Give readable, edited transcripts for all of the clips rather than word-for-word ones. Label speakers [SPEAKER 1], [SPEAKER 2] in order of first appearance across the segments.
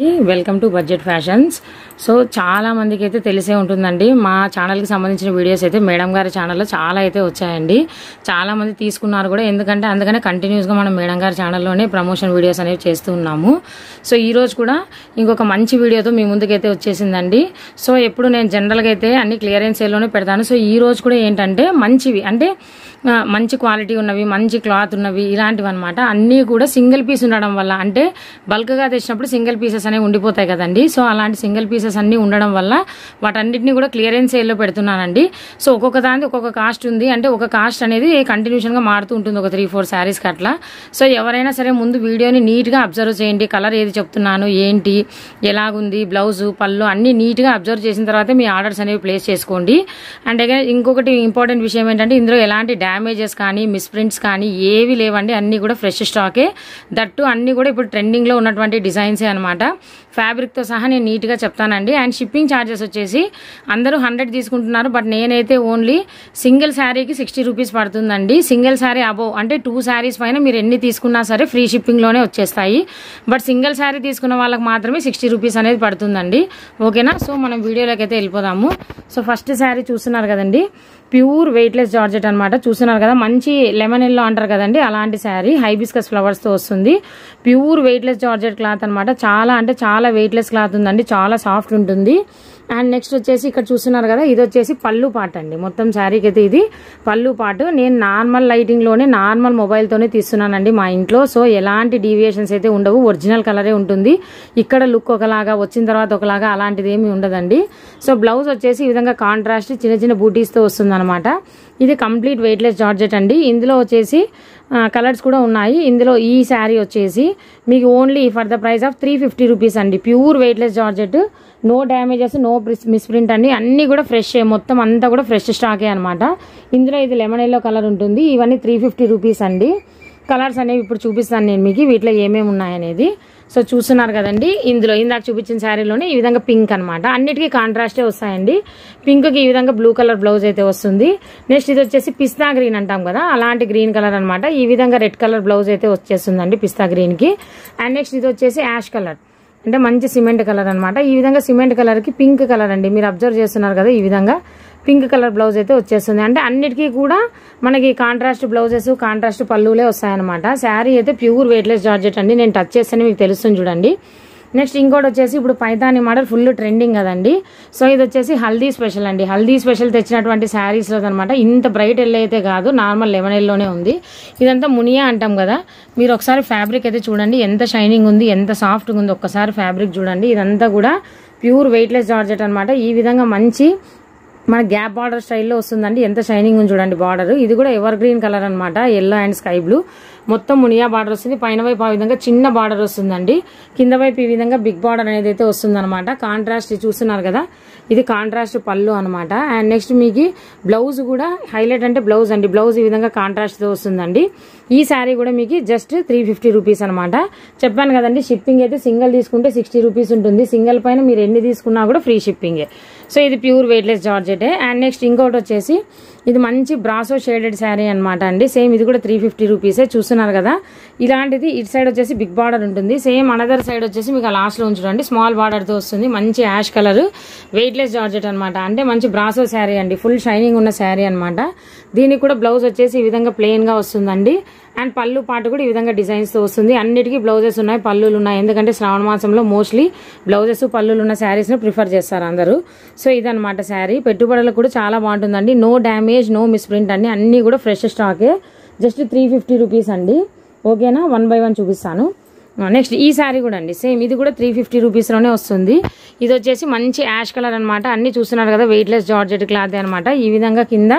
[SPEAKER 1] Welcome to budget fashions. So చాలా మందికి అయితే తెలిసే ఉంటుందండి, మా ఛానల్కి సంబంధించిన వీడియోస్ అయితే మేడం గారి ఛానల్లో చాలా అయితే వచ్చాయండి. చాలా మంది తీసుకున్నారు కూడా, ఎందుకంటే అందుకనే కంటిన్యూస్గా మనం మేడం గారి ఛానల్లోనే ప్రమోషన్ వీడియోస్ అనేవి చేస్తూ ఉన్నాము. సో ఈరోజు కూడా ఇంకొక మంచి వీడియోతో మీ ముందుకైతే వచ్చేసిందండి. సో ఎప్పుడు నేను జనరల్గా అయితే అన్ని క్లియరెన్స్ సేల్లోనే పెడతాను. సో ఈ రోజు కూడా ఏంటంటే మంచివి, అంటే మంచి క్వాలిటీ ఉన్నవి, మంచి క్లాత్ ఉన్నవి, ఇలాంటివి అనమాట. అన్నీ కూడా సింగిల్ పీస్ ఉండడం వల్ల, అంటే బల్క్గా తెచ్చినప్పుడు సింగిల్ పీసెస్ అనేవి ఉండిపోతాయి కదండి. సో అలాంటి సింగిల్ పీసెస్ అన్నీ ఉండడం వల్ల వాటన్నిటిని కూడా క్లియరెన్స్ సేల్లో పెడుతున్నానండి. సో ఒక్కొక్క దానికి ఒక్కొక్క కాస్ట్ ఉంది, అంటే ఒక కాస్ట్ అనేది కంటిన్యూషన్గా మారుతూ ఉంటుంది, ఒక 3-4 శారీస్కి అట్లా. సో ఎవరైనా సరే ముందు వీడియోని నీట్గా అబ్జర్వ్ చేయండి, కలర్ ఏది చెప్తున్నాను, ఏంటి, ఎలాగుంది, బ్లౌజు, పళ్ళు అన్నీ నీట్గా అబ్జర్వ్ చేసిన తర్వాత మీ ఆర్డర్స్ అనేవి ప్లేస్ చేసుకోండి. అండ్ అగైన్ ఇంకొకటి ఇంపార్టెంట్ విషయం ఏంటంటే, ఇందులో ఎలాంటి డ్యామేజెస్ కానీ మిస్ప్రింట్స్ కానీ ఏవి లేవండి, అన్నీ కూడా ఫ్రెష్ స్టాకే. దట్టు అన్నీ కూడా ఇప్పుడు ట్రెండింగ్లో ఉన్నటువంటి డిజైన్సే అనమాట. ఫ్యాబ్రిక్తో సహా నేను నీట్గా చెప్తానండి. అండ్ షిప్పింగ్ ఛార్జెస్ వచ్చేసి అందరూ 100 తీసుకుంటున్నారు, బట్ నేనైతే ఓన్లీ సింగిల్ శారీకి 60 రూపీస్ పడుతుందండి. సింగిల్ శారీ అబోవ్, అంటే 2 శారీస్ పైన మీరు ఎన్ని తీసుకున్నా సరే ఫ్రీ షిప్పింగ్లోనే వచ్చేస్తాయి. బట్ సింగిల్ శారీ తీసుకున్న వాళ్ళకి మాత్రమే 60 రూపీస్ అనేది పడుతుందండి. ఓకేనా? సో మనం వీడియోలోకి అయితే వెళ్ళిపోదాము. సో ఫస్ట్ శారీ చూస్తున్నారు కదండి, ప్యూర్ వెయిట్లెస్ జార్జెట్ అనమాట. చూస్తున్నారు కదా, మంచి లెమన్ ఎల్లో అంటారు కదండి, అలాంటి శారీ హైబిస్కస్ ఫ్లవర్స్తో వస్తుంది. ప్యూర్ వెయిట్లెస్ జార్జెట్ క్లాత్ అనమాట. చాలా అంటే చాలా వెయిట్లెస్ క్లాత్ ఉందండి, చాలా సాఫ్ట్ ఉంటుంది. అండ్ నెక్స్ట్ వచ్చేసి ఇక్కడ చూస్తున్నారు కదా, ఇది వచ్చేసి పళ్ళు పాట అండి. మొత్తం శారీకి అయితే ఇది పళ్ళు పాటు. నేను నార్మల్ లైటింగ్లోనే నార్మల్ మొబైల్తోనే తీస్తున్నానండి మా ఇంట్లో. సో ఎలాంటి డీవియేషన్స్ అయితే ఉండవు, ఒరిజినల్ కలరే ఉంటుంది. ఇక్కడ లుక్ ఒకలాగా, వచ్చిన తర్వాత ఒకలాగా, అలాంటిది ఏమి ఉండదండి. సో బ్లౌజ్ వచ్చేసి ఈ విధంగా కాంట్రాస్ట్ చిన్న చిన్న బూటీస్తో వస్తుంది అనమాట. ఇది కంప్లీట్ వెయిట్లెస్ జార్జెట్ అండి. ఇందులో వచ్చేసి కలర్స్ కూడా ఉన్నాయి. ఇందులో ఈ శారీ వచ్చేసి మీకు only for the price of 350 rupees అండి. Pure weightless georgette, no damages, no misprint అండి. అన్నీ కూడా ఫ్రెష్, మొత్తం అంతా కూడా ఫ్రెష్ స్టాకే అనమాట. ఇందులో ఇది లెమన్ ఎల్లో కలర్ ఉంటుంది. ఇవన్నీ 350 రూపీస్ అండి. కలర్స్ అనేవి ఇప్పుడు చూపిస్తాను నేను మీకు, వీటిలో ఏమేమి ఉన్నాయనేది. సో చూస్తున్నారు కదండి, ఇందులో ఇందాక చూపించిన శారీలోనే ఈ విధంగా పింక్ అనమాట. అన్నిటికీ కాంట్రాస్టే వస్తాయండి. పింక్కి ఈ విధంగా బ్లూ కలర్ బ్లౌజ్ అయితే వస్తుంది. నెక్స్ట్ ఇది వచ్చేసి పిస్తా గ్రీన్ అంటాం కదా, అలాంటి గ్రీన్ కలర్ అనమాట. ఈ విధంగా రెడ్ కలర్ బ్లౌజ్ అయితే వచ్చేస్తుందండి పిస్తా గ్రీన్కి. అండ్ నెక్స్ట్ ఇది వచ్చేసి యాష్ కలర్, అంటే మంచి సిమెంట్ కలర్ అనమాట. ఈ విధంగా సిమెంట్ కలర్కి పింక్ కలర్ అండి, మీరు అబ్జర్వ్ చేస్తున్నారు కదా, ఈ విధంగా పింక్ కలర్ బ్లౌజ్ అయితే వచ్చేస్తుంది. అంటే అన్నిటికీ కూడా మనకి కాంట్రాస్ట్ బ్లౌజెస్, కాంట్రాస్ట్ పళ్ళులే వస్తాయన్నమాట. శారీ అయితే ప్యూర్ వెయిట్లెస్ జార్జెట్ అండి. నేను టచ్ చేస్తేనే మీకు తెలుస్తుంది చూడండి. నెక్స్ట్ ఇంకోటి వచ్చేసి ఇప్పుడు పైతాని మోడల్ ఫుల్ ట్రెండింగ్ కదండి. సో ఇది వచ్చేసి హల్దీ స్పెషల్ అండి. హల్దీ స్పెషల్ తెచ్చినటువంటి శారీస్లో అనమాట. ఇంత బ్రైట్ ఎల్లో అయితే కాదు, నార్మల్ లెమన్ ఎల్లోనే ఉంది. ఇదంతా మునియా అంటాం కదా. మీరు ఒకసారి ఫ్యాబ్రిక్ అయితే చూడండి, ఎంత షైనింగ్ ఉంది, ఎంత సాఫ్ట్గా ఉంది. ఒక్కసారి ఫ్యాబ్రిక్ చూడండి. ఇదంతా కూడా ప్యూర్ వెయిట్లెస్ జార్జెట్ అనమాట. ఈ విధంగా మంచి మన గ్యాప్ బార్డర్ స్టైల్లో వస్తుందండి. ఎంత షైనింగ్ ఉంది చూడండి బార్డర్. ఇది కూడా ఎవర్ గ్రీన్ కలర్ అనమాట, ఎల్లో అండ్ స్కై బ్లూ. మొత్తం మునియా బార్డర్ వస్తుంది. పైన వైపు ఆ విధంగా చిన్న బార్డర్ వస్తుందండి, కింద వైపు ఈ విధంగా బిగ్ బార్డర్ అనేది అయితే వస్తుంది అనమాట. కాంట్రాస్ట్ చూస్తున్నారు కదా, ఇది కాంట్రాస్ట్ పళ్ళు అనమాట. అండ్ నెక్స్ట్ మీకు బ్లౌజ్ కూడా హైలైట్, అంటే బ్లౌజ్ అండి. బ్లౌజ్ ఈ విధంగా కాంట్రాస్ట్తో వస్తుందండి. ఈ శారీ కూడా మీకు జస్ట్ 350 రూపీస్ అనమాట. చెప్పాను కదండి, షిప్పింగ్ అయితే సింగిల్ తీసుకుంటే 60 రూపీస్ ఉంటుంది. సింగిల్ పైన మీరు ఎన్ని తీసుకున్నా కూడా ఫ్రీ షిప్పింగే. సో ఇది ప్యూర్ వెయిట్లెస్ జార్జెటే. అండ్ నెక్స్ట్ ఇంకోటి వచ్చేసి ఇది మంచి బ్రాసో షేడెడ్ శారీ అనమాట అండి. సేమ్ ఇది కూడా 350 రూపీసే. చూస్తున్నారు కదా, ఇలాంటిది ఇటు సైడ్ వచ్చేసి బిగ్ బార్డర్ ఉంటుంది. సేమ్ అనదర్ సైడ్ వచ్చేసి మీకు లాస్ట్లో ఉంచండి, స్మాల్ బార్డర్తో వస్తుంది. మంచి యాష్ కలర్ వెయిట్లెస్ జార్జెట్ అనమాట. అంటే మంచి బ్రాసో శారీ అండి, ఫుల్ షైనింగ్ ఉన్న శారీ అనమాట. దీనికి కూడా బ్లౌజ్ వచ్చేసి ఈ విధంగా ప్లెయిన్గా వస్తుందండి. అండ్ పళ్ళు పాటు కూడా ఈ విధంగా డిజైన్స్తో వస్తుంది. అన్నిటికీ బ్లౌజెస్ ఉన్నాయి, పళ్ళులు ఉన్నాయి. ఎందుకంటే శ్రావణ మాసంలో మోస్ట్లీ బ్లౌజెస్ పళ్ళులు ఉన్న శారీస్ని ప్రిఫర్ చేస్తారు అందరూ. సో ఇదనమాట శారీ. పెట్టుబడులకు కూడా చాలా బాగుంటుందండి. నో డ్యామేజ్, నో మిస్ప్రింట్ అండి. అన్నీ కూడా ఫ్రెష్ స్టాకే. జస్ట్ 350 రూపీస్ అండి. ఓకేనా? 1 by 1 చూపిస్తాను. నెక్స్ట్ ఈ శారీ కూడా అండి, సేమ్ ఇది కూడా 350 రూపీస్లోనే వస్తుంది. ఇది వచ్చేసి మంచి యాష్ కలర్ అనమాట. అన్ని చూస్తున్నారు కదా, వెయిట్లెస్ జార్జెట్ క్లాత్ అనమాట. ఈ విధంగా కింద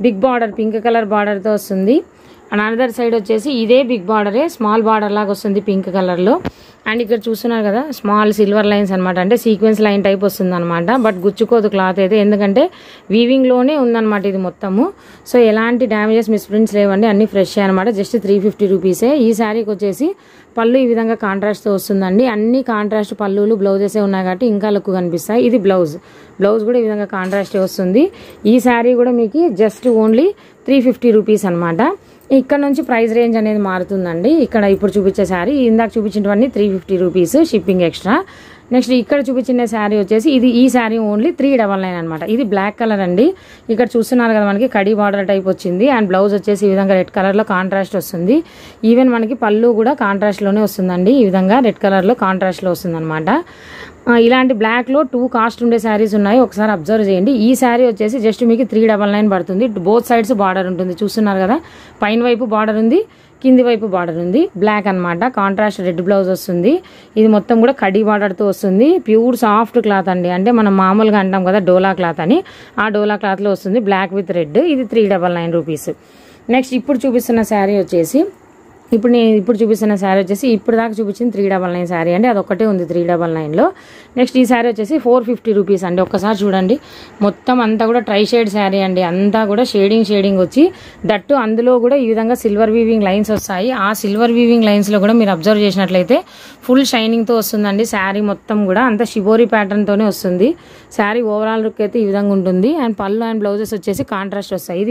[SPEAKER 1] బిగ్ బార్డర్, పింక్ కలర్ బార్డర్తో వస్తుంది. అండ్ అనదర్ సైడ్ వచ్చేసి ఇదే బిగ్ బార్డరే, స్మాల్ బార్డర్ లాగా వస్తుంది పింక్ కలర్లో. అండ్ ఇక్కడ చూస్తున్నారు కదా, స్మాల్ సిల్వర్ లైన్స్ అనమాట, అంటే సీక్వెన్స్ లైన్ టైప్ వస్తుంది అనమాట. బట్ గుచ్చుకోదు క్లాత్ అయితే, ఎందుకంటే వీవింగ్లోనే ఉందన్నమాట ఇది మొత్తము. సో ఎలాంటి డ్యామేజెస్, మిస్ప్రింట్స్ లేవండి, అన్ని ఫ్రెష్ అనమాట. జస్ట్ 350 రూపీసే. ఈ శారీకి వచ్చేసి పళ్ళు ఈ విధంగా కాంట్రాస్ట్తో వస్తుందండి. అన్ని కాంట్రాస్ట్ పళ్ళులు, బ్లౌజెసే ఉన్నాయి కాబట్టి ఇంకా లుక్ కనిపిస్తాయి. ఇది బ్లౌజ్ కూడా ఈ విధంగా కాంట్రాస్టే వస్తుంది. ఈ శారీ కూడా మీకు జస్ట్ ఓన్లీ 350 రూపీస్ అనమాట. ఇక్కడ నుంచి ప్రైస్ రేంజ్ అనేది మారుతుందండి. ఇక్కడ ఇప్పుడు చూపించే శారీ ఇందాక చూపించినవన్నీ 350 రూపీస్ షిప్పింగ్ ఎక్స్ట్రా. నెక్స్ట్ ఇక్కడ చూపించిన శారీ వచ్చేసి ఈ శారీ ఓన్లీ 399 అనమాట. ఇది బ్లాక్ కలర్ అండి. ఇక్కడ చూస్తున్నారు కదా మనకి కడీ బార్డర్ టైప్ వచ్చింది. అండ్ బ్లౌజ్ వచ్చేసి ఈ విధంగా రెడ్ కలర్లో కాంట్రాస్ట్ వస్తుంది. ఈవెన్ మనకి పళ్ళు కూడా కాంట్రాస్ట్లోనే వస్తుందండి. ఈ విధంగా రెడ్ కలర్లో కాంట్రాస్ట్లో వస్తుంది అనమాట. ఇలాంటి బ్లాక్లో 2 కాస్ట్ ఉండే శారీస్ ఉన్నాయి, ఒకసారి అబ్జర్వ్ చేయండి. ఈ శారీ వచ్చేసి జస్ట్ మీకు 399 పడుతుంది. బోత్ సైడ్స్ బార్డర్ ఉంటుంది, చూస్తున్నారు కదా. పైన వైపు బార్డర్ ఉంది, కింది వైపు బార్డర్ ఉంది. బ్లాక్ అనమాట, కాంట్రాస్ట్ రెడ్ బ్లౌజ్ వస్తుంది. ఇది మొత్తం కూడా కడీ బార్డర్తో వస్తుంది. ప్యూర్ సాఫ్ట్ క్లాత్ అండి. అంటే మనం మామూలుగా అంటాం కదా డోలా క్లాత్ అని, ఆ డోలా క్లాత్లో వస్తుంది. Black with red. ఇది 399 రూపీస్. నెక్స్ట్ ఇప్పుడు చూపిస్తున్న శారీ వచ్చేసి ఇప్పుడు చూపిస్తున్న శారీ వచ్చేసి ఇప్పుడు దాకా చూపించింది 399 శారీ అండి. అది ఒక్కటే ఉంది 399లో. నెక్స్ట్ ఈ శారీ వచ్చేసి 450 రూపీస్ అండి. ఒక్కసారి చూడండి, మొత్తం అంతా కూడా ట్రై షేడ్ శారీ అండి. అంతా కూడా షేడింగ్ వచ్చి దట్టు అందులో కూడా ఈ విధంగా సిల్వర్ వీవింగ్ లైన్స్ వస్తాయి. ఆ సిల్వర్ వీవింగ్ లైన్స్లో కూడా మీరు అబ్జర్వ్ చేసినట్లయితే ఫుల్ షైనింగ్తో వస్తుందండి. శారీ మొత్తం కూడా అంత షిబోరీ ప్యాటర్న్తోనే వస్తుంది. శారీ ఓవరాల్ లుక్ అయితే ఈ విధంగా ఉంటుంది. అండ్ పళ్ళు అండ్ బ్లౌజెస్ వచ్చేసి కాంట్రాస్ట్ వస్తాయి.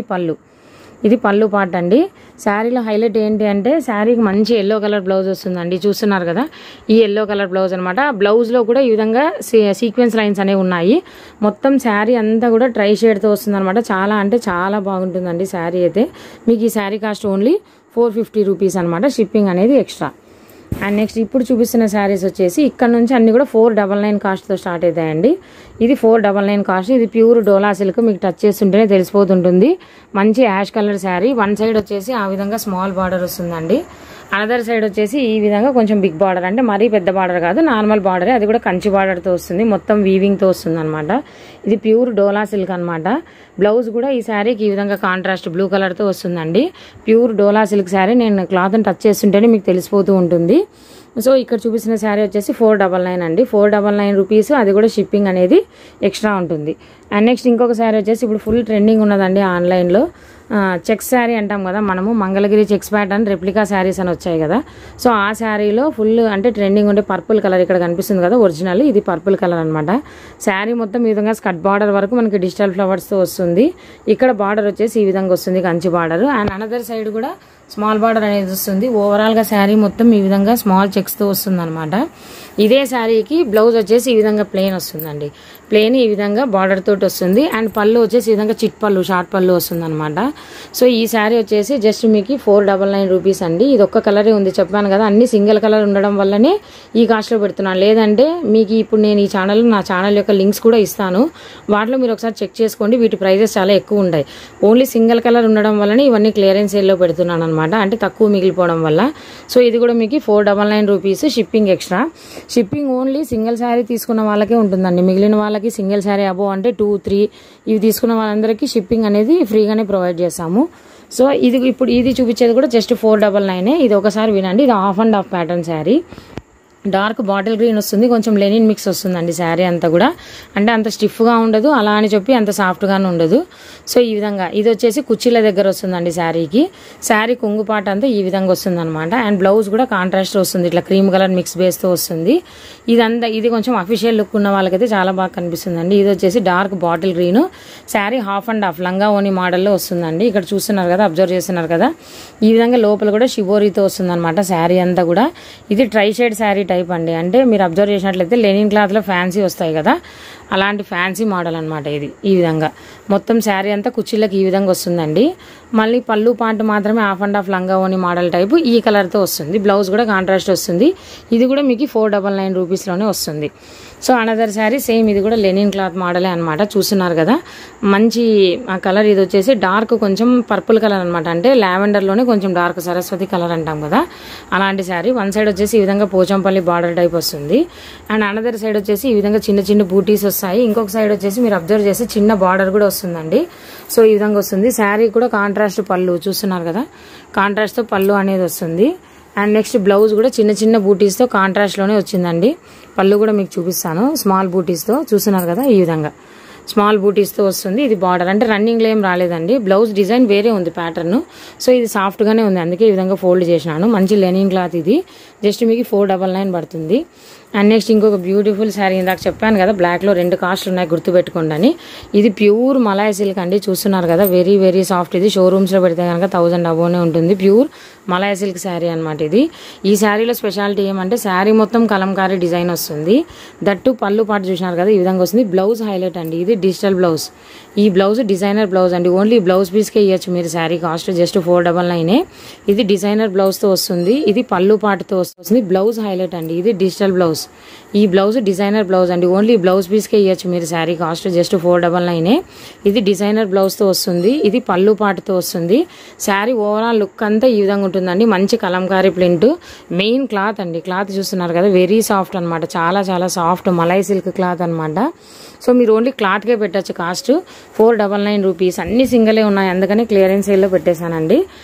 [SPEAKER 1] ఇది పళ్ళు పార్ట్ అండి. శారీలో హైలైట్ ఏంటి అంటే శారీకి మంచి ఎల్లో కలర్ బ్లౌజ్ వస్తుందండి. చూస్తున్నారు కదా, ఈ ఎల్లో కలర్ బ్లౌజ్ అనమాట. బ్లౌజ్లో కూడా ఈ విధంగా సీక్వెన్స్ లైన్స్ అనేవి ఉన్నాయి. మొత్తం శారీ అంతా కూడా ట్రై షేడ్తో వస్తుంది అనమాట. చాలా అంటే చాలా బాగుంటుందండి శారీ అయితే. మీకు ఈ శారీ కాస్ట్ ఓన్లీ 450 రూపీస్ అనమాట. షిప్పింగ్ అనేది ఎక్స్ట్రా. అండ్ నెక్స్ట్ ఇప్పుడు చూపిస్తున్న శారీస్ వచ్చేసి ఇక్కడ నుంచి అన్ని కూడా 499 కాస్ట్తో స్టార్ట్ అవుతాయండి. ఇది 499 కాస్ట్. ఇది ప్యూర్ డోలా సిల్క్. మీకు టచ్ చేస్తుంటేనే తెలిసిపోతుంటుంది. మంచి ash colour sari. One side వచ్చేసి ఆ విధంగా స్మాల్ బార్డర్ వస్తుందండి. అనదర్ సైడ్ వచ్చేసి ఈ విధంగా కొంచెం బిగ్ బార్డర్, అంటే మరీ పెద్ద బార్డర్ కాదు, నార్మల్ బార్డరే. అది కూడా కంచి బార్డర్తో వస్తుంది. మొత్తం వీవింగ్తో వస్తుంది అనమాట. ఇది ప్యూర్ డోలా సిల్క్ అనమాట. బ్లౌజ్ కూడా ఈ శారీకి ఈ విధంగా కాంట్రాస్ట్ బ్లూ కలర్తో వస్తుందండి. Pure Dola silk sari. నేను క్లాత్ని టచ్ చేస్తుంటేనే మీకు తెలిసిపోతూ ఉంటుంది. సో ఇక్కడ చూపిస్తున్న శారీ వచ్చేసి 499 అండి. 499 రూపీస్. అది కూడా షిప్పింగ్ అనేది ఎక్స్ట్రా ఉంటుంది. అండ్ నెక్స్ట్ ఇంకొక శారీ వచ్చేసి ఇప్పుడు ఫుల్ ట్రెండింగ్ ఉన్నదండి ఆన్లైన్లో. చెక్స్ శారీ అంటాం కదా మనము, Mangalagiri checks pattern replica saris అని వచ్చాయి కదా. సో ఆ శారీలో ఫుల్ అంటే ట్రెండింగ్ ఉండే పర్పుల్ కలర్ ఇక్కడ కనిపిస్తుంది కదా ఒరిజినల్. ఇది పర్పుల్ కలర్ అనమాట. శారీ మొత్తం ఈ విధంగా స్కర్ట్ బార్డర్ వరకు మనకి డిజిటల్ ఫ్లవర్స్తో వస్తుంది. ఇక్కడ బార్డర్ వచ్చేసి ఈ విధంగా వస్తుంది, Kanchi border. And another side కూడా స్మాల్ బార్డర్ అనేది వస్తుంది. ఓవరాల్గా శారీ మొత్తం ఈ విధంగా స్మాల్ చెక్స్తో వస్తుంది అనమాట. ఇదే శారీకి బ్లౌజ్ వచ్చేసి ఈ విధంగా ప్లెయిన్ వస్తుందండి. ప్లెయిన్ ఈ విధంగా బార్డర్ తోటి వస్తుంది. అండ్ పళ్ళు వచ్చేసి ఈ విధంగా చిట్ పళ్ళు, షార్ట్ పళ్ళు వస్తుంది అనమాట. సో ఈ శారీ వచ్చేసి జస్ట్ మీకు 499 రూపీస్ అండి. ఇది ఒక్క కలరే ఉంది, చెప్పాను కదా. అన్ని సింగిల్ కలర్ ఉండడం వల్లనే ఈ కాస్ట్లో పెడుతున్నాను. లేదంటే మీకు ఇప్పుడు నేను ఈ నా ఛానల్ యొక్క లింక్స్ కూడా ఇస్తాను. వాటిలో మీరు ఒకసారి చెక్ చేసుకోండి. వీటి ప్రైజెస్ చాలా ఎక్కువ ఉంటాయి. ఓన్లీ సింగిల్ కలర్ ఉండడం వల్లనే ఇవన్నీ క్లియరెన్స్ సేల్లో పెడుతున్నాను అనమాట. అంటే తక్కువ మిగిలిపోవడం వల్ల. సో ఇది కూడా మీకు 499 rupees. Shipping extra. Shipping only single sari తీసుకున్న వాళ్ళకే ఉంటుందండి. మిగిలిన వాళ్ళకి సింగిల్ శారీ అబో అంటే 2, 3 ఇవి తీసుకున్న వాళ్ళందరికీ షిప్పింగ్ అనేది ఫ్రీగానే ప్రొవైడ్ చేస్తాము. సో ఇది చూపించేది కూడా జస్ట్ 499. ఇది ఒకసారి వినండి. ఇది half and half pattern sari. Dark bottle green వస్తుంది, కొంచెం లెనిన్ మిక్స్ వస్తుందండి శారీ అంతా కూడా. అంటే అంత స్టిఫ్గా ఉండదు, అలా అని చెప్పి అంత సాఫ్ట్గానే ఉండదు. సో ఈ విధంగా ఇది వచ్చేసి కుర్చీల దగ్గర వస్తుందండి శారీకి. శారీ కొంగు పాట అంతా ఈ విధంగా వస్తుంది అనమాట. అండ్ బ్లౌజ్ కూడా కాంట్రాస్ట్ వస్తుంది, ఇట్లా క్రీమ్ కలర్ మిక్స్ బేస్తో వస్తుంది. ఇది కొంచెం అఫీషియల్ లుక్ ఉన్న వాళ్ళకైతే చాలా బాగా కనిపిస్తుందండి. ఇది వచ్చేసి dark bottle green. Sari half and half లంగా ఓని మోడల్లో వస్తుందండి. ఇక్కడ చూస్తున్నారు కదా, అబ్జర్వ్ చేస్తున్నారు కదా. ఈ విధంగా లోపల కూడా షిబోరీతో వస్తుంది అనమాట శారీ అంతా కూడా. ఇది ట్రై షేడ్ శారీ టైప్ అండి. అంటే మీరు అబ్జర్వ్ చేసినట్లయితే లెనిన్ క్లాత్లో ఫ్యాన్సీ వస్తాయి కదా, అలాంటి ఫ్యాన్సీ మోడల్ అనమాట ఇది. ఈ విధంగా మొత్తం శారీ అంతా కుర్చీలకు ఈ విధంగా వస్తుందండి. మళ్ళీ పళ్ళు పాంట్ మాత్రమే హాఫ్ అండ్ హాఫ్ లంగా ఓని మోడల్ టైపు ఈ కలర్తో వస్తుంది. బ్లౌజ్ కూడా కాంట్రాస్ట్ వస్తుంది. ఇది కూడా మీకు 499 రూపీస్లోనే వస్తుంది. సో అనదర్ శారీ సేమ్, ఇది కూడా లెనిన్ క్లాత్ మోడలే అనమాట. చూస్తున్నారు కదా, మంచి ఆ కలర్. ఇది వచ్చేసి డార్క్ కొంచెం పర్పుల్ కలర్ అనమాట. అంటే లావెండర్లోనే కొంచెం డార్క్ సరస్వతి కలర్ అంటాం కదా, అలాంటి శారీ. వన్ సైడ్ వచ్చేసి ఈ విధంగా పోచంపల్లి బార్డర్ టైప్ వస్తుంది. అండ్ అనదర్ సైడ్ వచ్చేసి ఈ విధంగా చిన్న చిన్న బూటీస్ వస్తాయి. ఇంకొక సైడ్ వచ్చేసి మీరు అబ్జర్వ్ చేసి చిన్న బార్డర్ కూడా వస్తుందండి. సో ఈ విధంగా వస్తుంది. శారీ కూడా కాంట్రాస్ట్ పళ్ళు, చూస్తున్నారు కదా, కాంట్రాస్ట్తో పళ్ళు అనేది వస్తుంది. అండ్ నెక్స్ట్ బ్లౌజ్ కూడా చిన్న చిన్న బూటీస్తో కాంట్రాస్ట్లోనే వచ్చిందండి. పళ్ళు కూడా మీకు చూపిస్తాను. స్మాల్ బూటీస్తో చూస్తున్నారు కదా, ఈ విధంగా స్మాల్ బూటీస్తో వస్తుంది. ఇది బార్డర్ అంటే రన్నింగ్లో ఏం రాలేదండి. బ్లౌజ్ డిజైన్ వేరే ఉంది ప్యాటర్న్. సో ఇది సాఫ్ట్గానే ఉంది, అందుకే ఈ విధంగా ఫోల్డ్ చేసినాను. మంచి లెనిన్ క్లాత్ ఇది. జస్ట్ మీకు 499 పడుతుంది. అండ్ నెక్స్ట్ ఇంకొక బ్యూటిఫుల్ శారీ ఇందాక చెప్పాను కదా బ్లాక్లో 2 కాస్ట్లు ఉన్నాయి గుర్తుపెట్టుకోండి అని. ఇది ప్యూర్ మలాయ్ సిల్క్ అండి, చూస్తున్నారు కదా వెరీ వెరీ సాఫ్ట్. ఇది షోరూమ్స్లో పెడితే కనుక 1000 అబోనే ఉంటుంది. ప్యూర్ మలాయ్ సిల్క్ శారీ అనమాట ఇది. ఈ శారీలో స్పెషాలిటీ ఏమంటే శారీ మొత్తం కలంకారీ డిజైన్ వస్తుంది. దట్టు పళ్ళు పాటు చూసినారు కదా ఈ విధంగా వస్తుంది. బ్లౌజ్ హైలైట్ అండి, ఇది డిజిటల్ బ్లౌజ్. ఈ బ్లౌజ్ డిజైనర్ బ్లౌజ్ అండి, ఓన్లీ బ్లౌజ్ పీస్కే ఇవ్వచ్చు మీరు శారీ కాస్ట్ జస్ట్ 499. ఇది డిజైనర్ బ్లౌజ్తో వస్తుంది. ఇది పళ్ళు పాటుతో వస్తుంది. బ్లౌజ్ హైలైట్ అండి, ఇది డిజిటల్ బ్లౌజ్. ఈ బ్లౌజ్ డిజైనర్ బ్లౌజ్ అండి, ఓన్లీ బ్లౌజ్ పీస్కే ఇవ్వచ్చు మీరు శారీ కాస్ట్ జస్ట్ 499. ఇది డిజైనర్ బ్లౌజ్తో వస్తుంది. ఇది పళ్ళు పాటుతో వస్తుంది. శారీ ఓవరాల్ లుక్ అంతా ఈ విధంగా ఉంటుందండి. మంచి కలంకారీ ప్రింట్. మెయిన్ క్లాత్ అండి, క్లాత్ చూస్తున్నారు కదా వెరీ సాఫ్ట్ అనమాట, చాలా చాలా సాఫ్ట్ మలై సిల్క్ క్లాత్ అనమాట. సో మీరు ఓన్లీ క్లాత్కే పెట్టచ్చు కాస్ట్ 499 రూపీస్. అన్ని సింగలే ఉన్నాయి, అందుకని క్లియరెన్స్ సేల్లో పెట్టేశానండి.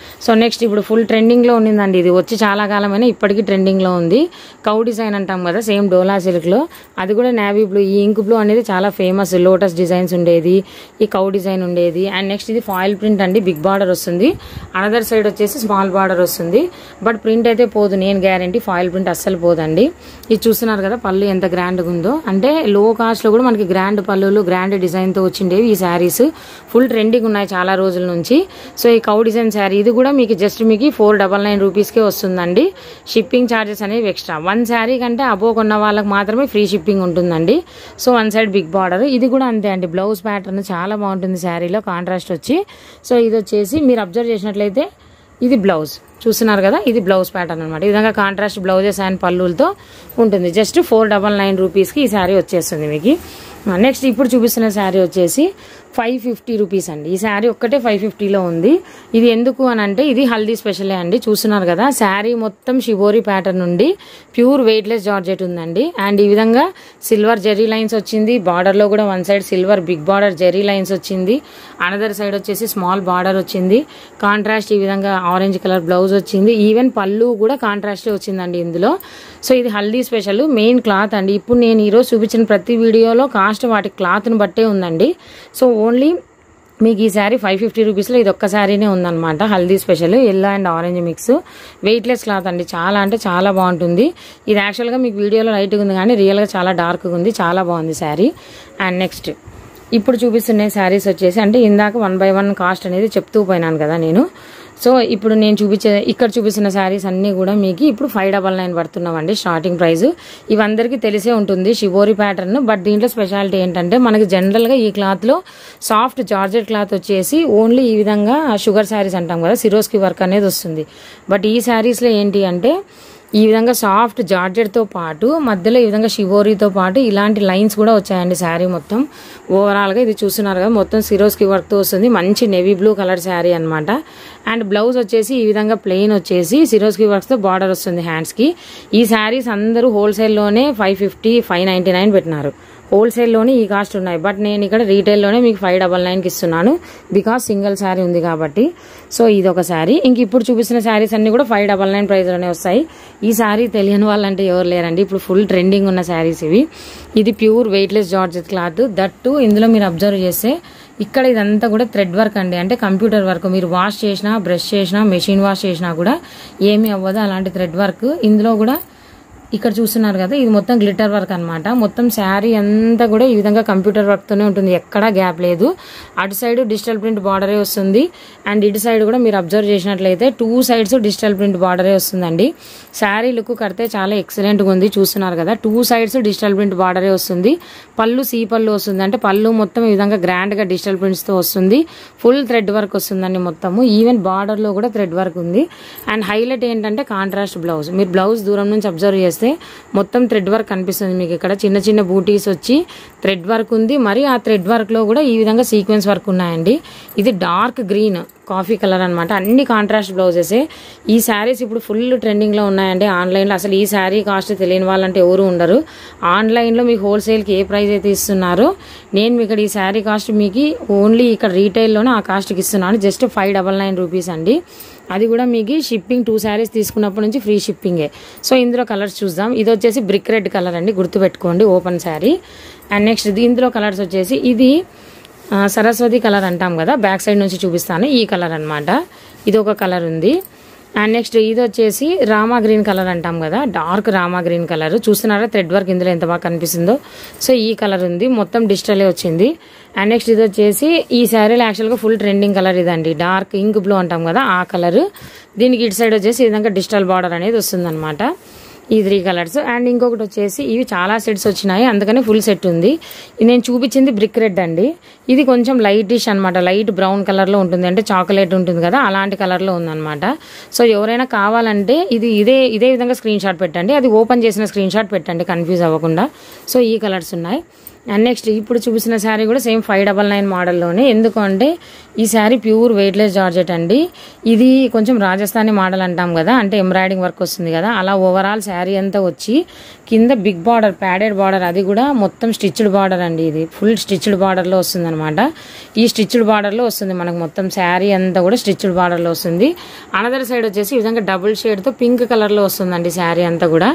[SPEAKER 1] సో నెక్స్ట్ ఇప్పుడు ఫుల్ ట్రెండింగ్లో ఉండిందండి, ఇది వచ్చి చాలా కాలమైనా ఇప్పటికీ ట్రెండింగ్లో ఉంది. కౌ డిజైన్ అంటాం కదా సేమ్ డోలా సిల్క్లో, అది కూడా నేవీ బ్లూ. ఈ ఇంక్ బ్లూ అనేది చాలా ఫేమస్, లోటస్ డిజైన్స్ ఉండేది, ఈ కౌ డిజైన్ ఉండేది. అండ్ నెక్స్ట్ ఇది ఫాయిల్ ప్రింట్ అండి, బిగ్ బార్డర్ వస్తుంది. అనదర్ సైడ్ వచ్చేసి స్మాల్ బార్డర్ వస్తుంది. బట్ ప్రింట్ అయితే పోదు, నేను గ్యారంటీ ఫాయిల్ ప్రింట్ అస్సలు పోదండి. ఇది చూస్తున్నారు కదా పళ్ళు ఎంత గ్రాండ్గా ఉందో, అంటే లో కాస్ట్లో కూడా మనకి గ్రాండ్ పళ్ళులు గ్రాండ్ డిజైన్తో వచ్చిండేవి ఈ శారీస్. ఫుల్ ట్రెండింగ్ ఉన్నాయి చాలా రోజుల నుంచి. సో ఈ కౌ డిజైన్ శారీ ఇది కూడా మీకు జస్ట్ మీకు 499 రూపీస్కే వస్తుందండి. షిప్పింగ్ ఛార్జెస్ అనేవి ఎక్స్ట్రా. 1 శారీ కంటే అబో కొన్న వాళ్ళకి మాత్రమే ఫ్రీ షిప్పింగ్ ఉంటుందండి. So 1 side big border. ఇది కూడా అంతే అండి, బ్లౌజ్ ప్యాటర్న్ చాలా బాగుంటుంది శారీలో కాంట్రాస్ట్ వచ్చి. సో ఇది వచ్చేసి మీరు అబ్జర్వ్ చేసినట్లయితే ఇది బ్లౌజ్ చూస్తున్నారు కదా, ఇది బ్లౌజ్ ప్యాటర్న్ అనమాట. ఈ విధంగా కాంట్రాస్ట్ బ్లౌజెస్ అండ్ పళ్ళులతో ఉంటుంది. జస్ట్ 499 రూపీస్కి ఈ శారీ వచ్చేస్తుంది మీకు. నెక్స్ట్ ఇప్పుడు చూపిస్తున్న శారీ వచ్చేసి 550 రూపీస్ అండి. ఈ శారీ ఒక్కటే 550లో ఉంది. ఇది ఎందుకు అని అంటే ఇది హల్దీ స్పెషలే అండి. చూస్తున్నారు కదా శారీ మొత్తం షిబోరి ప్యాటర్న్ నుండి ప్యూర్ వెయిట్లెస్ జార్జెట్ ఉందండి. అండ్ ఈ విధంగా సిల్వర్ జెరీ లైన్స్ వచ్చింది. బార్డర్లో కూడా 1 side silver big border zari lines వచ్చింది. అనదర్ సైడ్ వచ్చేసి స్మాల్ బార్డర్ వచ్చింది. కాంట్రాస్ట్ ఈ విధంగా ఆరెంజ్ కలర్ బ్లౌజ్ వచ్చింది. ఈవెన్ పళ్ళు కూడా కాంట్రాస్టే వచ్చిందండి ఇందులో. సో ఇది హల్దీ స్పెషల్. మెయిన్ క్లాత్ అండి, ఇప్పుడు నేను ఈరోజు చూపించిన ప్రతి వీడియోలో కాస్ట్ వాటి క్లాత్ని బట్టే ఉందండి. సో ఓన్లీ మీకు ఈ శారీ 550 రూపీస్లో ఇది ఒక్క శారీనే ఉందన్నమాట. Haldi special yellow and orange mix, weightless cloth అండి, చాలా అంటే చాలా బాగుంటుంది. ఇది యాక్చువల్గా మీకు వీడియోలో లైట్గా ఉంది కానీ రియల్గా చాలా డార్క్గా ఉంది, చాలా బాగుంది శారీ. అండ్ నెక్స్ట్ ఇప్పుడు చూపిస్తున్న శారీస్ వచ్చేసి అంటే ఇందాక 1 by 1 కాస్ట్ అనేది చెప్తూ పోయినాను కదా నేను. సో ఇప్పుడు నేను ఇక్కడ చూపిస్తున్న శారీస్ అన్నీ కూడా మీకు ఇప్పుడు 599 పడుతున్నామండి స్టార్టింగ్ ప్రైస్. ఇవందరికీ తెలిసే ఉంటుంది షిబోరి ప్యాటర్న్. బట్ దీంట్లో స్పెషాలిటీ ఏంటంటే మనకి జనరల్గా ఈ క్లాత్లో సాఫ్ట్ జార్జెట్ క్లాత్ వచ్చేసి ఓన్లీ ఈ విధంగా షుగర్ శారీస్ అంటాం కదా సిరోస్కి వర్క్ అనేది వస్తుంది. బట్ ఈ శారీస్లో ఏంటి అంటే ఈ విధంగా సాఫ్ట్ జార్జెట్తో పాటు మధ్యలో ఈ విధంగా షిబోరీతో పాటు ఇలాంటి లైన్స్ కూడా వచ్చాయండి శారీ మొత్తం. ఓవరాల్గా ఇది చూస్తున్నారు కదా మొత్తం సిరోస్కి వర్క్తో వస్తుంది. మంచి నేవీ బ్లూ కలర్ శారీ అనమాట. అండ్ బ్లౌజ్ వచ్చేసి ఈ విధంగా ప్లెయిన్ వచ్చేసి సిరోస్కి వర్క్స్తో బార్డర్ వస్తుంది హ్యాండ్స్కి. ఈ శారీస్ అందరూ హోల్సేల్లోనే 550 599 పెట్టినారు. హోల్సేల్లోనే ఈ కాస్ట్ ఉన్నాయి. బట్ నేను ఇక్కడ రీటైల్లోనే మీకు 599కి ఇస్తున్నాను బికాస్ సింగిల్ శారీ ఉంది కాబట్టి. సో ఇది ఒక శారీ. ఇంక ఇప్పుడు చూపిస్తున్న శారీస్ అన్ని కూడా 599 ప్రైస్లోనే వస్తాయి. ఈ శారీ తెలియని వాళ్ళంటే ఎవరు లేరండి, ఇప్పుడు ఫుల్ ట్రెండింగ్ ఉన్న శారీస్ ఇవి. ఇది pure weightless georgette cloth. That ఇందులో మీరు అబ్జర్వ్ చేస్తే ఇక్కడ ఇదంతా కూడా థ్రెడ్ వర్క్ అండి, అంటే కంప్యూటర్ వర్క్. మీరు వాష్ చేసినా బ్రష్ చేసినా మెషిన్ వాష్ చేసినా కూడా ఏమీ అవ్వదు అలాంటి థ్రెడ్ వర్క్. ఇందులో కూడా ఇక్కడ చూస్తున్నారు కదా ఇది మొత్తం గ్లిటర్ వర్క్ అనమాట. మొత్తం శారీ అంతా కూడా ఈ విధంగా కంప్యూటర్ వర్క్తోనే ఉంటుంది, ఎక్కడా గ్యాప్ లేదు. అటు సైడ్ డిజిటల్ ప్రింట్ బార్డరే వస్తుంది. అండ్ ఇటు సైడ్ కూడా మీరు అబ్జర్వ్ చేసినట్లయితే 2 సైడ్స్ డిజిటల్ ప్రింట్ బార్డరే వస్తుందండి. శారీ లుక్ కడితే చాలా ఎక్సలెంట్గా ఉంది. చూస్తున్నారు కదా 2 సైడ్స్ డిజిటల్ ప్రింట్ బార్డరే వస్తుంది. పళ్ళు సీ పళ్ళు వస్తుంది, అంటే పళ్ళు మొత్తం ఈ విధంగా గ్రాండ్గా డిజిటల్ ప్రింట్స్తో వస్తుంది. ఫుల్ థ్రెడ్ వర్క్ వస్తుందండి మొత్తము. ఈవెన్ బార్డర్లో కూడా థ్రెడ్ వర్క్ ఉంది. అండ్ హైలైట్ ఏంటంటే కాంట్రాస్ట్ బ్లౌజ్. మీరు బ్లౌజ్ దూరం నుంచి అబ్జర్వ్ చేస్తే మొత్తం థ్రెడ్ వర్క్ కనిపిస్తుంది మీకు. ఇక్కడ చిన్న చిన్న బూటీస్ వచ్చి థ్రెడ్ వర్క్ ఉంది. మరి ఆ థ్రెడ్ వర్క్ లో కూడా ఈ విధంగా సీక్వెన్స్ వర్క్ ఉన్నాయండి. ఇది డార్క్ గ్రీన్ కాఫీ కలర్ అనమాట. అన్ని కాంట్రాస్ట్ బ్లౌజెసే. ఈ శారీస్ ఇప్పుడు ఫుల్ ట్రెండింగ్ లో ఉన్నాయండి ఆన్లైన్ లో. అసలు ఈ శారీ కాస్ట్ తెలియని వాళ్ళంటే ఎవరు ఉండరు. ఆన్లైన్ లో మీకు హోల్సేల్ కి ఏ ప్రైస్ అయితే ఇస్తున్నారో నేను ఇక్కడ ఈ శారీ కాస్ట్ మీకు ఓన్లీ ఇక్కడ రీటైల్లోనే ఆ కాస్ట్కి ఇస్తున్నాను. జస్ట్ 599 రూపీస్ అండి. అది కూడా మీకు షిప్పింగ్ 2 శారీస్ తీసుకున్నప్పటి నుంచి ఫ్రీ షిప్పింగే. సో ఇందులో కలర్స్ చూద్దాం. ఇది వచ్చేసి బ్రిక్ రెడ్ కలర్ అండి, గుర్తుపెట్టుకోండి ఓపెన్ శారీ. అండ్ నెక్స్ట్ ఇందులో కలర్స్ వచ్చేసి ఇది సరస్వతి కలర్ అంటాం కదా, బ్యాక్ సైడ్ నుంచి చూపిస్తాను. ఈ కలర్ అనమాట. ఇది ఒక కలర్ ఉంది. అండ్ నెక్స్ట్ ఇది వచ్చేసి రామా గ్రీన్ కలర్ అంటాం కదా, డార్క్ రామా గ్రీన్ కలర్. చూస్తున్నారా థ్రెడ్ వర్క్ ఇందులో ఎంత బాగా కనిపిస్తుందో. సో ఈ కలర్ ఉంది, మొత్తం డిజిటలే వచ్చింది. అండ్ నెక్స్ట్ ఇది వచ్చేసి ఈ శారీలో యాక్చువల్గా ఫుల్ ట్రెండింగ్ కలర్ ఇదండి, డార్క్ ఇంక్ బ్లూ అంటాం కదా ఆ కలర్. దీనికి ఇటు సైడ్ వచ్చేసి ఈ విధంగా డిజిటల్ బార్డర్ అనేది వస్తుంది అనమాట. ఈ 3 కలర్స్. అండ్ ఇంకొకటి వచ్చేసి ఇవి చాలా సెట్స్ వచ్చినాయి, అందుకని ఫుల్ సెట్ ఉంది. నేను చూపించింది బ్రిక్ రెడ్ అండి, ఇది కొంచెం లైట్ డిష్ అనమాట, లైట్ బ్రౌన్ కలర్లో ఉంటుంది, అంటే చాక్లెట్ ఉంటుంది కదా అలాంటి కలర్లో ఉందన్నమాట. సో ఎవరైనా కావాలంటే ఇదే విధంగా స్క్రీన్ షాట్ పెట్టండి, అది ఓపెన్ చేసిన స్క్రీన్ షాట్ పెట్టండి కన్ఫ్యూజ్ అవ్వకుండా. సో ఈ కలర్స్ ఉన్నాయి. అండ్ నెక్స్ట్ ఇప్పుడు చూపిస్తున్న శారీ కూడా సేమ్ 599 మోడల్లోనే. ఎందుకంటే ఈ శారీ ప్యూర్ వెయిట్లెస్ జార్జెట్ అండి. ఇది కొంచెం రాజస్థానీ మోడల్ అంటాం కదా, అంటే ఎంబ్రాయిడింగ్ వర్క్ వస్తుంది కదా, అలా ఓవరాల్ శారీ అంతా వచ్చి కింద బిగ్ బార్డర్, ప్యాడెడ్ బార్డర్, అది కూడా మొత్తం స్టిచ్డ్ బార్డర్ అండి. ఇది ఫుల్ స్టిచ్డ్ బార్డర్లో వస్తుంది అనమాట. ఈ స్టిచ్డ్ బార్డర్లో వస్తుంది మనకు మొత్తం శారీ అంతా కూడా స్టిచ్డ్ బార్డర్లో వస్తుంది. అనదర్ సైడ్ వచ్చేసి ఈ విధంగా డబుల్ షేడ్తో పింక్ కలర్లో వస్తుందండి శారీ అంతా కూడా.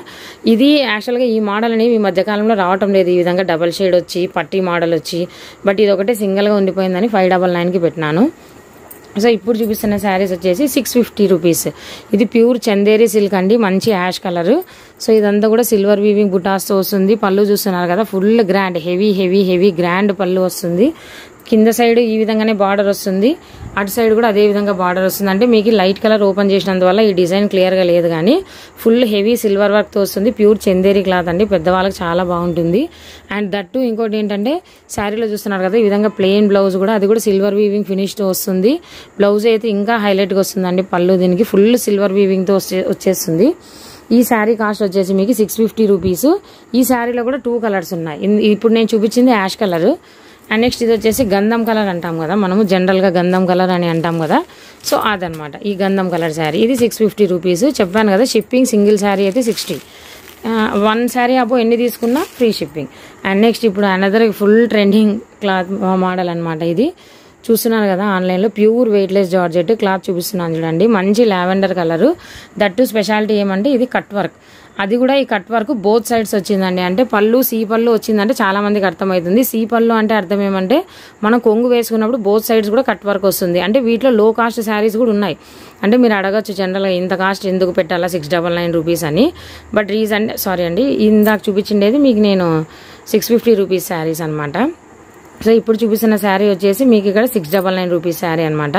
[SPEAKER 1] ఇది యాక్చువల్గా ఈ మోడల్ అనేవి ఈ మధ్యకాలంలో రావటం లేదు, ఈ విధంగా డబుల్ షేడ్ వచ్చి పట్టీ మోడల్ వచ్చి. బట్ ఇది ఒకటే సింగిల్గా ఉండిపోయిందని 599కి పెట్టినాను. సో ఇప్పుడు చూపిస్తున్న శారీస్ వచ్చేసి 650 రూపీస్. ఇది ప్యూర్ చందేరి సిల్క్ అండి, మంచి యాష్ కలర్. సో ఇదంతా కూడా సిల్వర్ వీవింగ్ బుటాస్తో వస్తుంది. పళ్ళు చూస్తున్నారు కదా, ఫుల్ గ్రాండ్ హెవీ గ్రాండ్ పళ్ళు వస్తుంది. కింద సైడ్ ఈ విధంగానే బార్డర్ వస్తుంది, అటు సైడ్ కూడా అదే విధంగా బార్డర్ వస్తుంది. అంటే మీకు లైట్ కలర్ ఓపెన్ చేసినందువల్ల ఈ డిజైన్ క్లియర్గా లేదు, కానీ ఫుల్ హెవీ సిల్వర్ వర్క్తో వస్తుంది. ప్యూర్ చందేరి క్లాత్ అండి, పెద్దవాళ్ళకి చాలా బాగుంటుంది. అండ్ దట్టు ఇంకోటి ఏంటంటే శారీలో చూస్తున్నారు కదా, ఈ విధంగా ప్లెయిన్ బ్లౌజ్ కూడా, అది కూడా సిల్వర్ వీవింగ్ ఫినిష్తో వస్తుంది. బ్లౌజ్ అయితే ఇంకా హైలైట్గా వస్తుందండి. పళ్ళు దీనికి ఫుల్ సిల్వర్ వీవింగ్తో వచ్చేస్తుంది. ఈ శారీ కాస్ట్ వచ్చేసి మీకు 650 రూపీస్. ఈ శారీలో కూడా 2 కలర్స్ ఉన్నాయి. ఇప్పుడు నేను చూపించింది యాష్ కలర్. అండ్ నెక్స్ట్ ఇది వచ్చేసి గంధం కలర్ అంటాం కదా, మనము జనరల్గా గంధం కలర్ అని అంటాం కదా. సో అదనమాట ఈ గంధం కలర్ శారీ. ఇది 650 రూపీస్. చెప్పాను కదా షిప్పింగ్ సింగిల్ శారీ అయితే 60. 1 శారీ అబో ఎన్ని తీసుకున్నా ఫ్రీ షిప్పింగ్. అండ్ నెక్స్ట్ ఇప్పుడు another full trending cloth model అనమాట. ఇది చూస్తున్నారు కదా ఆన్లైన్లో ప్యూర్ వెయిట్లెస్ జార్జెట్ క్లాత్ చూపిస్తున్నాను చూడండి, మంచి లావెండర్ కలరు. దట్టు స్పెషాలిటీ ఏమంటే ఇది కట్ వర్క్, అది కూడా ఈ కట్ వర్క్ బోత్ సైడ్స్ వచ్చిందండి. అంటే పళ్ళు సీ పళ్ళు వచ్చిందంటే చాలా మందికి అర్థమవుతుంది. సీ పళ్ళు అంటే అర్థం ఏమంటే మనం కొంగు వేసుకున్నప్పుడు బోత్ సైడ్స్ కూడా కట్ వర్క్ వస్తుంది. అంటే వీటిలో లో కాస్ట్ శారీస్ కూడా ఉన్నాయి. అంటే మీరు అడగచ్చు జనరల్గా ఇంత కాస్ట్ ఎందుకు పెట్టాలా 699 రూపీస్ అని. బట్ రీజన్ సారీ అండి, ఇందాక చూపించిండేది మీకు నేను 650 రూపీస్ శారీస్ అనమాట. సో ఇప్పుడు చూపిస్తున్న శారీ వచ్చేసి మీకు ఇక్కడ 699 రూపీస్ శారీ అనమాట.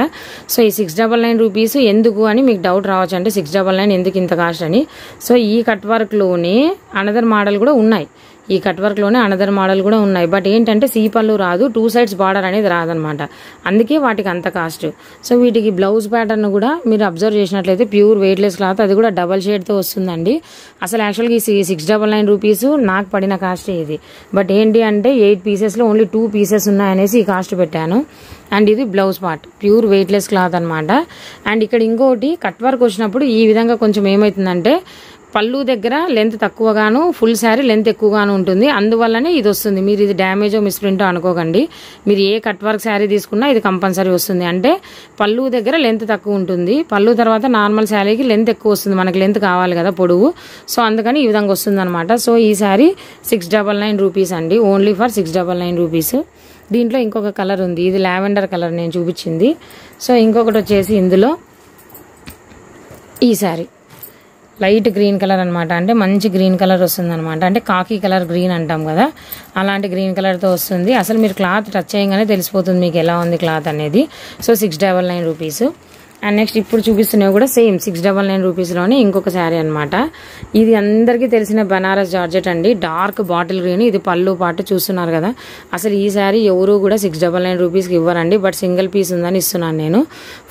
[SPEAKER 1] సో ఈ 699 రూపీస్ ఎందుకు అని మీకు డౌట్ రావచ్చు, అంటే 699 ఎందుకు ఇంత కాస్ట్ అని. సో ఈ కట్ వర్క్లోనే అనదర్ మోడల్ కూడా ఉన్నాయి, ఈ కట్ వర్క్లోనే అనదర్ మోడల్ కూడా ఉన్నాయి. బట్ ఏంటంటే సీ పళ్ళు రాదు, 2 సైడ్స్ బార్డర్ అనేది రాదనమాట, అందుకే వాటికి అంత కాస్ట్. సో వీటికి బ్లౌజ్ ప్యాటర్న్ కూడా మీరు అబ్జర్వ్ చేసినట్లయితే ప్యూర్ వెయిట్లెస్ క్లాత్, అది కూడా డబల్ షేడ్తో వస్తుందండి. అసలు యాక్చువల్గా ఈ 699 రూపీస్ నాకు పడిన కాస్టే ఇది. బట్ ఏంటి అంటే 8 పీసెస్లో ఓన్లీ 2 పీసెస్ ఉన్నాయనేసి ఈ కాస్ట్ పెట్టాను. అండ్ ఇది blouse part pure weightless cloth అనమాట. అండ్ ఇక్కడ ఇంకోటి కట్ వర్క్ వచ్చినప్పుడు ఈ విధంగా కొంచెం ఏమవుతుందంటే పళ్ళు దగ్గర లెంత్ తక్కువగాను, ఫుల్ శారీ లెంత్ ఎక్కువగాను ఉంటుంది, అందువల్లనే ఇది వస్తుంది. మీరు ఇది డ్యామేజో మిస్ప్రింటో అనుకోకండి, మీరు ఏ కట్ వర్క్ శారీ తీసుకున్నా ఇది కంపల్సరీ వస్తుంది. అంటే పళ్ళు దగ్గర లెంత్ తక్కువ ఉంటుంది, పళ్ళు తర్వాత నార్మల్ శారీకి లెంత్ ఎక్కువ వస్తుంది, మనకి లెంత్ కావాలి కదా పొడవు. సో అందుకని ఈ విధంగా వస్తుంది అనమాట. సో ఈ శారీ 699 రూపీస్ అండి, ఓన్లీ ఫర్ 699 రూపీస్. దీంట్లో ఇంకొక కలర్ ఉంది, ఇది లావెండర్ కలర్ నేను చూపించింది. సో ఇంకొకటి వచ్చేసి ఇందులో ఈ శారీ లైట్ గ్రీన్ కలర్ అనమాట, అంటే మంచి గ్రీన్ కలర్ వస్తుంది అనమాట. అంటే కాకి కలర్ గ్రీన్ అంటాం కదా, అలాంటి గ్రీన్ కలర్తో వస్తుంది. అసలు మీరు క్లాత్ టచ్ చేయగానే తెలిసిపోతుంది మీకు ఎలా ఉంది క్లాత్ అనేది. So 699 rupees. అండ్ నెక్స్ట్ ఇప్పుడు చూపిస్తున్నవి కూడా సేమ్ 699 రూపీస్లోనే ఇంకొక శారీ అనమాట. ఇది అందరికీ తెలిసిన బనారస్ జార్జెట్ అండి, డార్క్ బాటిల్ గ్రీన్. ఇది పళ్ళు పాటు చూస్తున్నారు కదా. అసలు ఈ శారీ ఎవరు కూడా 699 రూపీస్కి ఇవ్వరండి, బట్ సింగిల్ పీస్ ఉందని ఇస్తున్నాను నేను.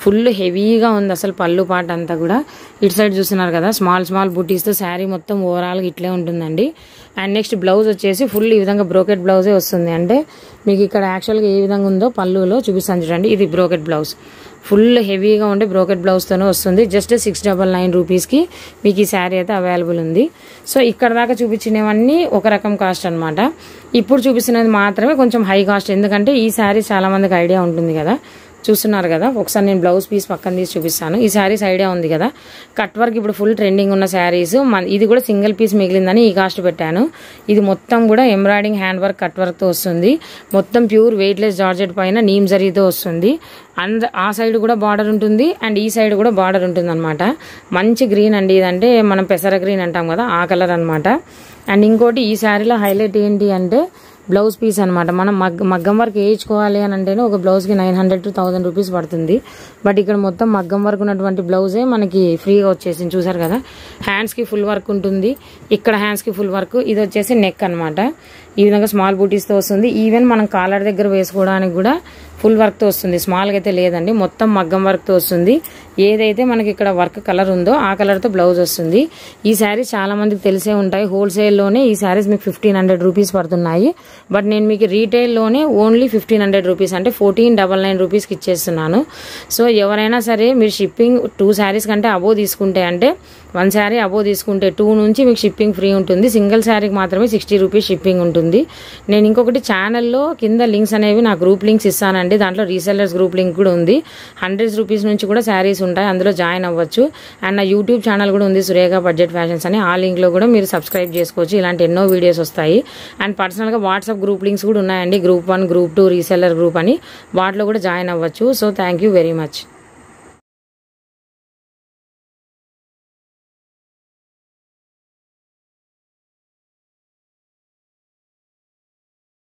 [SPEAKER 1] ఫుల్ హెవీగా ఉంది అసలు పళ్ళు పాట అంతా కూడా. ఇటు సైడ్ చూస్తున్నారు కదా స్మాల్ బుటీస్తో శారీ మొత్తం ఓవరాల్గా ఇట్లే ఉంటుందండి. అండ్ నెక్స్ట్ బ్లౌజ్ వచ్చేసి ఫుల్ ఈ విధంగా బ్రోకెట్ బ్లౌజే వస్తుంది. అంటే మీకు ఇక్కడ యాక్చువల్గా ఏ విధంగా ఉందో పళ్ళులో చూపిస్తాను చూడండి. ఇది బ్రోకెట్ బ్లౌజ్, ఫుల్ హెవీగా ఉండే బ్రోకెట్ బ్లౌజ్తోనే వస్తుంది. జస్ట్ 699 రూపీస్కి మీకు ఈ శారీ అయితే అవైలబుల్ ఉంది. సో ఇక్కడ దాకా చూపించినవన్నీ ఒక రకం కాస్ట్ అనమాట. ఇప్పుడు చూపిస్తున్నది మాత్రమే కొంచెం హై కాస్ట్, ఎందుకంటే ఈ శారీ చాలా మందికి ఐడియా ఉంటుంది కదా. చూస్తున్నారు కదా, ఒకసారి నేను బ్లౌజ్ పీస్ పక్కన తీసి చూపిస్తాను. ఈ శారీస్ ఐడియా ఉంది కదా, కట్ వర్క్ ఇప్పుడు ఫుల్ ట్రెండింగ్ ఉన్న శారీస్. ఇది కూడా సింగిల్ పీస్ మిగిలిందని ఈ కాస్ట్ పెట్టాను. ఇది మొత్తం కూడా ఎంబ్రాయిడింగ్ హ్యాండ్ వర్క్ కట్ వర్క్తో వస్తుంది. మొత్తం ప్యూర్ వెయిట్లెస్ జార్జెట్ పైన నీమ్ జరీతో వస్తుంది. అండ్ ఆ సైడ్ కూడా బార్డర్ ఉంటుంది అండ్ ఈ సైడ్ కూడా బార్డర్ ఉంటుంది అనమాట. మంచి గ్రీన్ అండి, ఇదంటే మనం పెసర గ్రీన్ అంటాం కదా, ఆ కలర్ అనమాట. అండ్ ఇంకోటి ఈ శారీలో హైలైట్ ఏంటి అంటే బ్లౌజ్ పీస్ అనమాట. మనం మగ్గం వర్క్ వేయించుకోవాలి అని అంటేనే ఒక బ్లౌజ్కి 900 to 1000 రూపీస్ పడుతుంది. బట్ ఇక్కడ మొత్తం మగ్గం వర్క్ ఉన్నటువంటి బ్లౌజే మనకి ఫ్రీగా వచ్చేసింది. చూసారు కదా, హ్యాండ్స్కి ఫుల్ వర్క్ ఉంటుంది, ఇక్కడ హ్యాండ్స్కి ఫుల్ వర్క్. ఇది వచ్చేసి నెక్ అనమాట. ఈ విధంగా స్మాల్ బూటీస్తో వస్తుంది. ఈవెన్ మనం కాలర్ దగ్గర వేసుకోవడానికి కూడా ఫుల్ వర్క్తో వస్తుంది, స్మాల్గా అయితే లేదండి, మొత్తం మగ్గం వర్క్తో వస్తుంది. ఏదైతే మనకి ఇక్కడ వర్క్ కలర్ ఉందో ఆ కలర్తో బ్లౌజ్ వస్తుంది. ఈ శారీస్ చాలా మందికి తెలిసే ఉంటాయి. హోల్సేల్లోనే ఈ శారీస్ మీకు 1500 రూపీస్ పడుతున్నాయి. బట్ నేను మీకు రీటైల్లోనే ఓన్లీ 1500 రూపీస్ అంటే 1499 రూపీస్కి ఇచ్చేస్తున్నాను. సో ఎవరైనా సరే మీరు షిప్పింగ్ 2 శారీస్ కంటే అబోవ్ తీసుకుంటే, అంటే 1 శారీ అబోవ్ తీసుకుంటే 2 నుంచి మీకు షిప్పింగ్ ఫ్రీ ఉంటుంది. సింగిల్ శారీకి మాత్రమే 60 రూపీస్ షిప్పింగ్ ఉంటుంది. నేను ఇంకొకటి ఛానల్లో కింద లింక్స్ అనేవి నా గ్రూప్ లింక్స్ ఇస్తానండి. దాంట్లో రీసెల్లర్స్ గ్రూప్ లింక్ కూడా ఉంది. 100 రూపీస్ నుంచి కూడా శారీస్ ఉంటాయి, అందులో జాయిన్ అవ్వచ్చు. అండ్ నా యూట్యూబ్ ఛానల్ కూడా ఉంది, సురేఖ బడ్జెట్ ఫ్యాషన్స్ అని. ఆ లింక్లో కూడా మీరు సబ్స్క్రైబ్ చేసుకోవచ్చు. ఇలాంటి ఎన్నో వీడియోస్ వస్తాయి. అండ్ పర్సనల్గా వాట్సాప్ గ్రూప్ లింక్స్ కూడా ఉన్నాయండి, గ్రూప్ 1, గ్రూప్ 2 రీసెల్లర్ గ్రూప్ అని. వాటిలో కూడా జాయిన్ అవ్వచ్చు. So thank you very much.